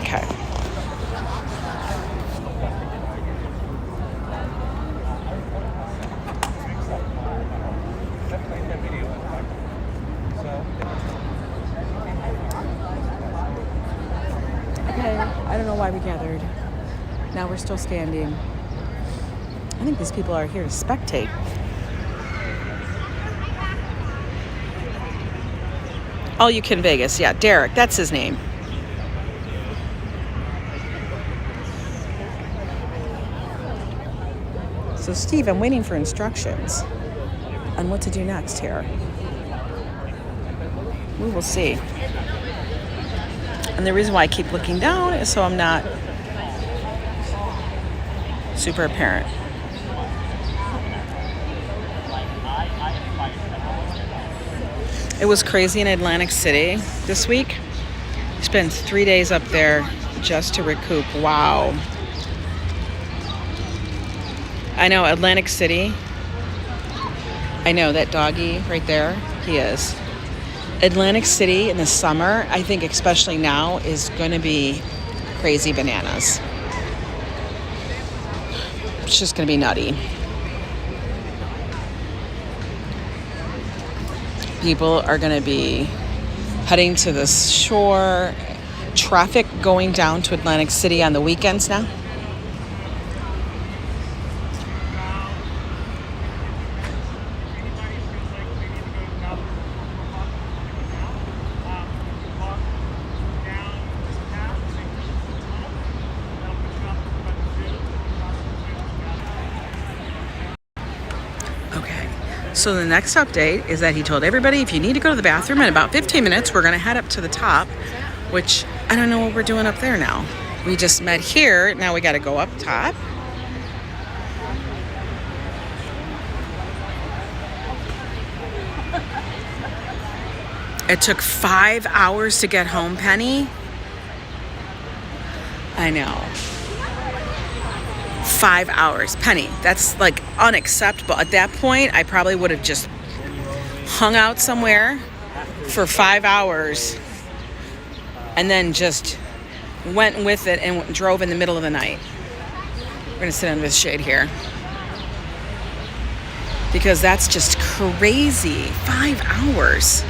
Speaker 1: Okay. I don't know why we gathered. Now we're still standing. I think these people are here to spectate. All You Can Vegas. Yeah, Derek, that's his name. So Steve, I'm waiting for instructions on what to do next here. We will see. And the reason why I keep looking down is so I'm not super apparent. It was crazy in Atlantic City this week. Spent 3 days up there just to recoup. Wow. I know Atlantic City I know that doggy right there, he is. Atlantic City in the summer, I think especially now, is going to be crazy bananas. It's just going to be nutty. People are going to be heading to the shore. Traffic going down to Atlantic City on the weekends now. So the next update is that he told everybody, if you need to go to the bathroom in about 15 minutes, we're going to head up to the top, which I don't know what we're doing up there now. We just met here. Now we got to go up top. It took 5 hours to get home, Penny. I know. 5 hours. Penny, that's like unacceptable. At that point, I probably would have just hung out somewhere for 5 hours and then just went with it and drove in the middle of the night. We're going to sit under this shade here because that's just crazy. 5 hours.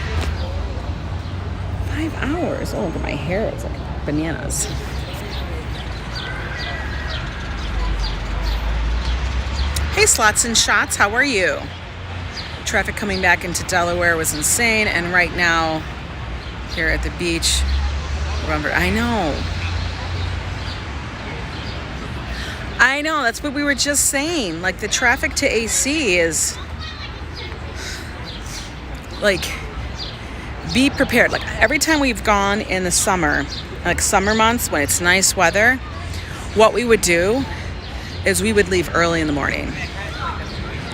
Speaker 1: 5 hours. Oh, look at my hair. It's like bananas. Hey, Slots and Shots, how are you? Traffic coming back into Delaware was insane, and right now, here at the beach, I know, that's what we were just saying. Like, the traffic to AC is, like, be prepared. Like, every time we've gone in the summer, like summer months when it's nice weather, what we would do is we would leave early in the morning.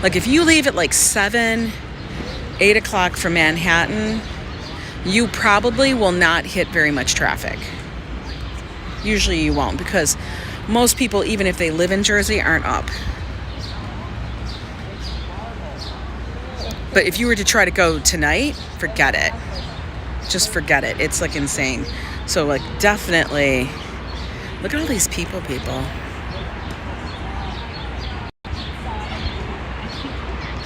Speaker 1: Like if you leave at like 7, 8 o'clock from Manhattan, you probably will not hit very much traffic. Usually you won't, because most people, even if they live in Jersey, aren't up. But if you were to try to go tonight, forget it. Just forget it. It's like insane. So like definitely, look at all these people.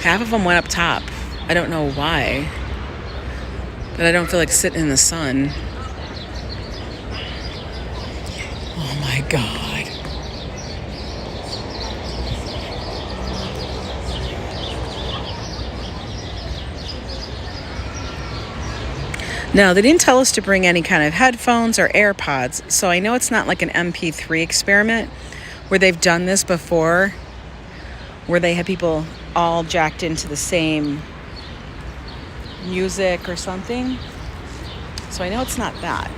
Speaker 1: Half of them went up top. I don't know why, but I don't feel like sitting in the sun. Oh my God. Now, they didn't tell us to bring any kind of headphones or AirPods, so I know it's not like an MP3 experiment where they've done this before, where they have people all jacked into the same music or something. So I know it's not that.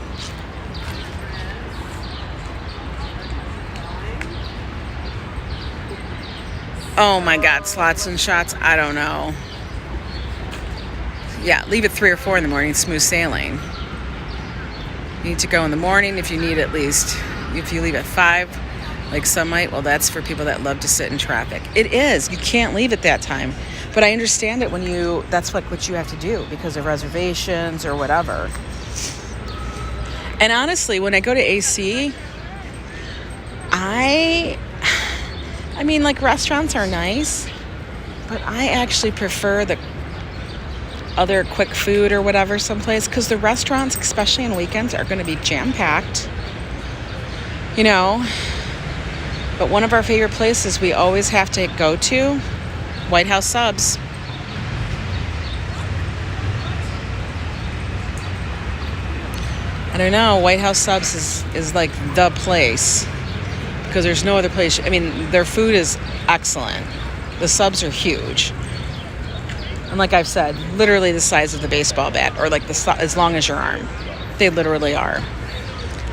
Speaker 1: Oh my God, Slots and Shots, I don't know. Yeah, leave at 3 or 4 in the morning, smooth sailing. You need to go in the morning if you need at least, if you leave at 5, like some might, well, that's for people that love to sit in traffic. It is. You can't leave at that time. But I understand it when that's like what you have to do because of reservations or whatever. And honestly, when I go to AC, I mean, like restaurants are nice, but I actually prefer the other quick food or whatever someplace, because the restaurants, especially on weekends, are going to be jam-packed, you know. But one of our favorite places we always have to go to, White House Subs. I don't know, White House Subs is like the place, because there's no other place. I mean, their food is excellent. The subs are huge. And like I've said, literally the size of the baseball bat, or like as long as your arm. They literally are.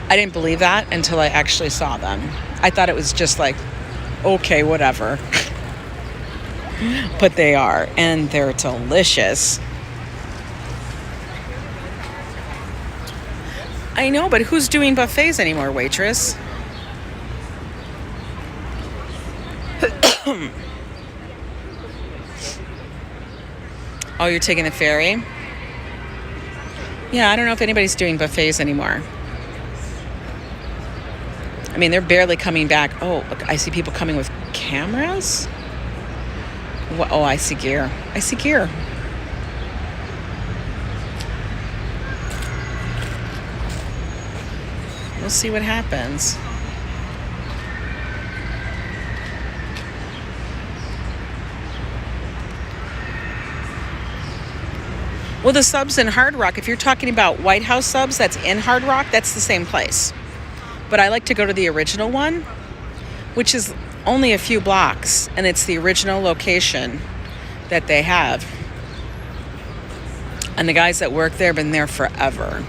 Speaker 1: I didn't believe that until I actually saw them. I thought it was just like, okay, whatever. But they are, and they're delicious. I know, but who's doing buffets anymore, waitress? Oh, you're taking the ferry? Yeah, I don't know if anybody's doing buffets anymore. I mean, they're barely coming back. Oh, look, I see people coming with cameras. Oh, I see gear. I see gear. We'll see what happens. Well, the subs in Hard Rock, if you're talking about White House subs that's in Hard Rock, that's the same place. But I like to go to the original one, which is only a few blocks, and it's the original location that they have. And the guys that work there have been there forever.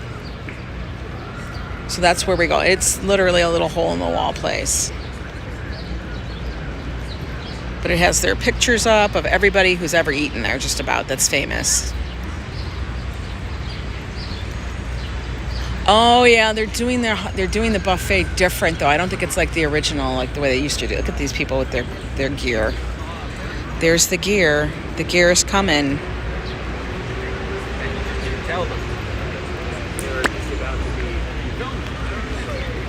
Speaker 1: So that's where we go. It's literally a little hole-in-the-wall place. But it has their pictures up of everybody who's ever eaten there, just about, that's famous. Oh yeah, they're doing the buffet different though. I don't think it's like the original, like the way they used to do. Look at these people with their gear. There's the gear. The gear is coming.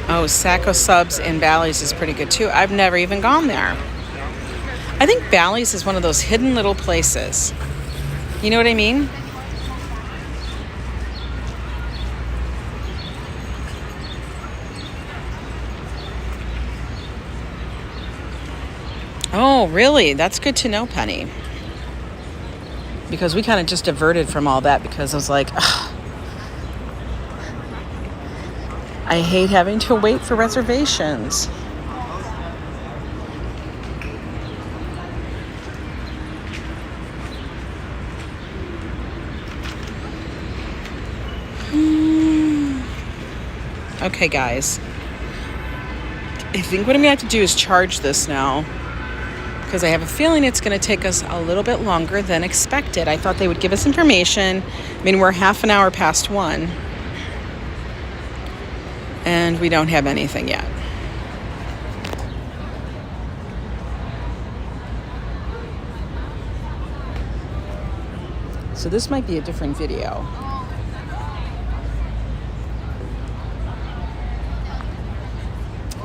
Speaker 1: Oh, Sacco Subs in Bally's is pretty good too. I've never even gone there. I think Bally's is one of those hidden little places. You know what I mean? Oh, really? That's good to know, Penny. Because we kind of just diverted from all that because I was like, ugh, I hate having to wait for reservations. Okay, guys. I think what I'm going to have to do is charge this now. Because I have a feeling it's going to take us a little bit longer than expected. I thought they would give us information. I mean, we're half an hour past 1. And we don't have anything yet. So this might be a different video.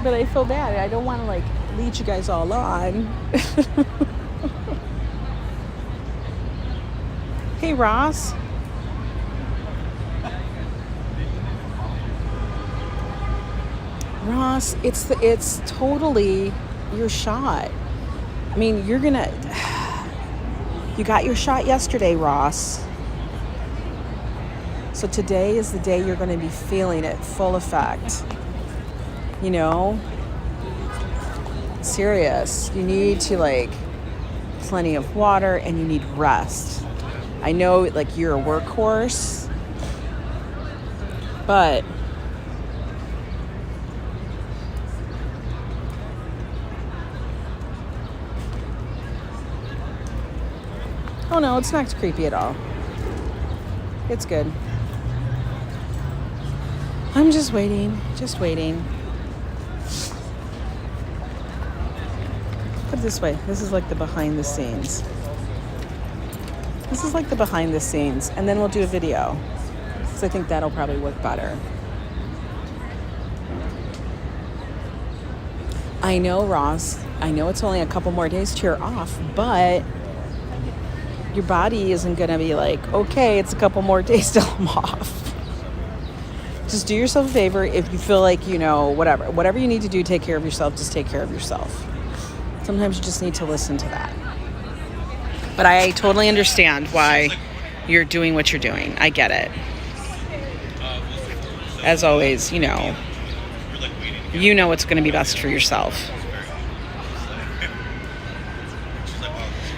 Speaker 1: But I feel bad. I don't want to like lead you guys all on. Hey, Ross. Ross, it's totally your shot. I mean, you got your shot yesterday, Ross. So today is the day you're going to be feeling it full effect. You know? Serious. You need to like plenty of water and you need rest. I know like you're a workhorse, but oh no, it's not creepy at all. It's good. I'm just waiting. Put it this way. This is like the behind the scenes. And then we'll do a video. Because I think that'll probably work better. I know, Ross. I know it's only a couple more days to you're off, but your body isn't going to be like, okay, it's a couple more days till I'm off. Just do yourself a favor. If you feel like, you know, whatever you need to do, take care of yourself, just take care of yourself. Sometimes you just need to listen to that. But I totally understand why you're doing what you're doing. I get it. As always, you know what's going to be best for yourself.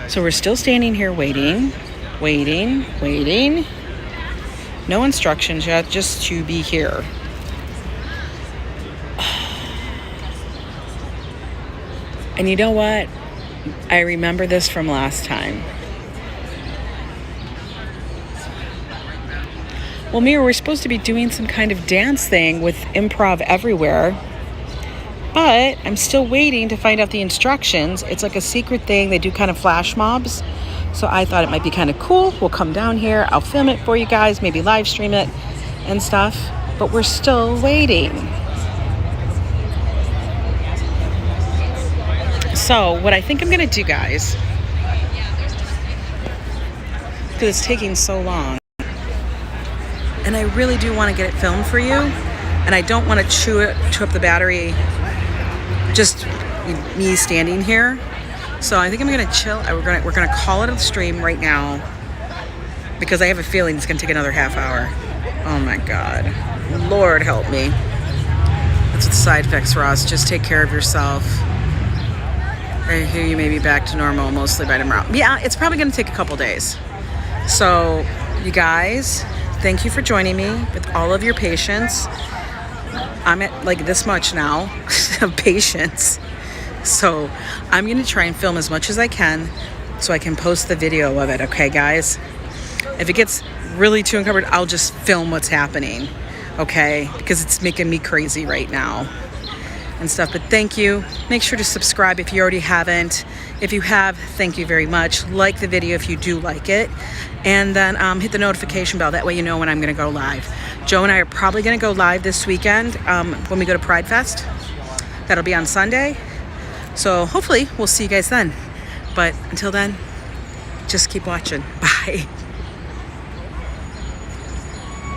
Speaker 1: So we're still standing here waiting. No instructions yet, just to be here. And you know what? I remember this from last time. Well, Mira, we're supposed to be doing some kind of dance thing with improv everywhere. But I'm still waiting to find out the instructions. It's like a secret thing. They do kind of flash mobs. So I thought it might be kind of cool. We'll come down here. I'll film it for you guys, maybe live stream it and stuff. But we're still waiting. So what I think I'm going to do, guys, because it's taking so long, and I really do want to get it filmed for you, and I don't want to chew up the battery just me standing here. So I think I'm gonna chill. We're gonna call it a stream right now because I have a feeling it's gonna take another half hour. Oh my God, Lord help me. That's what the side effects, Ross. Just take care of yourself. I hear you may be back to normal mostly by tomorrow. Yeah, it's probably gonna take a couple days. So you guys, thank you for joining me with all of your patience. I'm at like this much now of patience. So I'm going to try and film as much as I can so I can post the video of it. Okay, guys? If it gets really too encumbered, I'll just film what's happening. Okay? Because it's making me crazy right now and stuff. But thank you. Make sure to subscribe if you already haven't. If you have, thank you very much. Like the video if you do like it. And then hit the notification bell. That way you know when I'm going to go live. Joe and I are probably going to go live this weekend when we go to Pride Fest. That'll be on Sunday. So hopefully we'll see you guys then. But until then, just keep watching. Bye.